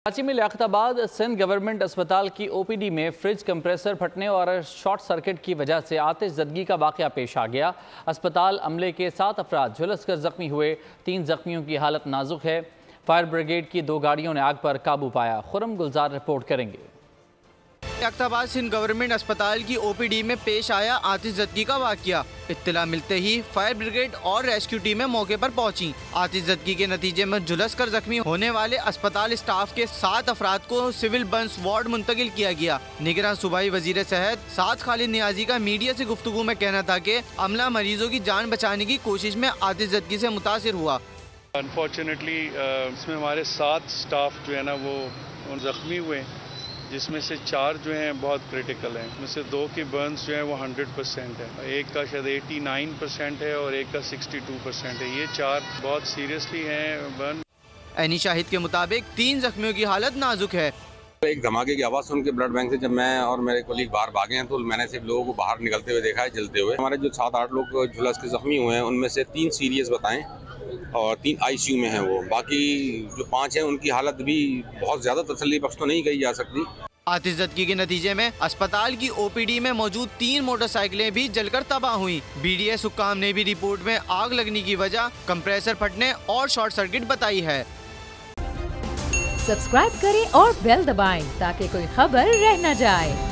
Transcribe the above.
कराची में लियाकताबाद सिंध गवर्नमेंट अस्पताल की ओपीडी में फ्रिज कंप्रेसर फटने और शॉर्ट सर्किट की वजह से आतिश ज़दगी का वाक़या पेश आ गया। अस्पताल अमले के 7 अफराद झुलसकर जख्मी हुए, 3 जख्मियों की हालत नाजुक है। फायर ब्रिगेड की 2 गाड़ियों ने आग पर काबू पाया। खुरम गुलजार रिपोर्ट करेंगे। लियाकताबाद सिंध गवर्नमेंट अस्पताल की ओपीडी में पेश आया आतिश ज़दगी का वाक़या। इत्तला मिलते ही फायर ब्रिगेड और रेस्क्यू टीमें मौके पर पहुंची। आतिश ज़दगी के नतीजे में झुलसकर जख्मी होने वाले अस्पताल स्टाफ के 7 अफराद को सिविल बंस वार्ड मुंतकिल किया गया। निगरान सूबाई वजीर सेहत साद खालिद नियाजी का मीडिया से गुफ्तगू में कहना था कि अमला मरीजों की जान बचाने की कोशिश में आतिश ज़दगी से मुतासिर हुआ। अनफॉर्चुनेटली इसमें हमारे 7 स्टाफ जो है ना वो जख्मी हुए, जिसमें से 4 जो हैं बहुत क्रिटिकल हैं। उसमें से 2 की बर्न्स जो हैं वो 100% है, एक का शायद 89% है और एक का 62% है। ये 4 बहुत सीरियसली हैं बर्न। एनी शाहिद के मुताबिक 3 जख्मियों की हालत नाजुक है। एक धमाके की आवाज़ सुन के ब्लड बैंक से जब मैं और मेरे कोलीग बाहर भागे हैं तो मैंने सिर्फ लोगों को बाहर निकलते हुए देखा है जलते हुए। हमारे जो 7-8 लोग झुलस के जख्मी हुए हैं उनमें से 3 सीरियस बताएं और 3 आईसीयू में हैं वो। बाकी जो 5 हैं उनकी हालत भी बहुत ज़्यादा तसल्ली बख्श तो नहीं कही जा सकती। आतिश ज़दगी के नतीजे में अस्पताल की ओपीडी में मौजूद 3 मोटरसाइकिलें भी जलकर तबाह हुई। बीडीएस हुक्काम ने भी रिपोर्ट में आग लगने की वजह कंप्रेसर फटने और शॉर्ट सर्किट बताई है। सब्सक्राइब करें और बेल दबाएं ताकि कोई खबर रह न जाए।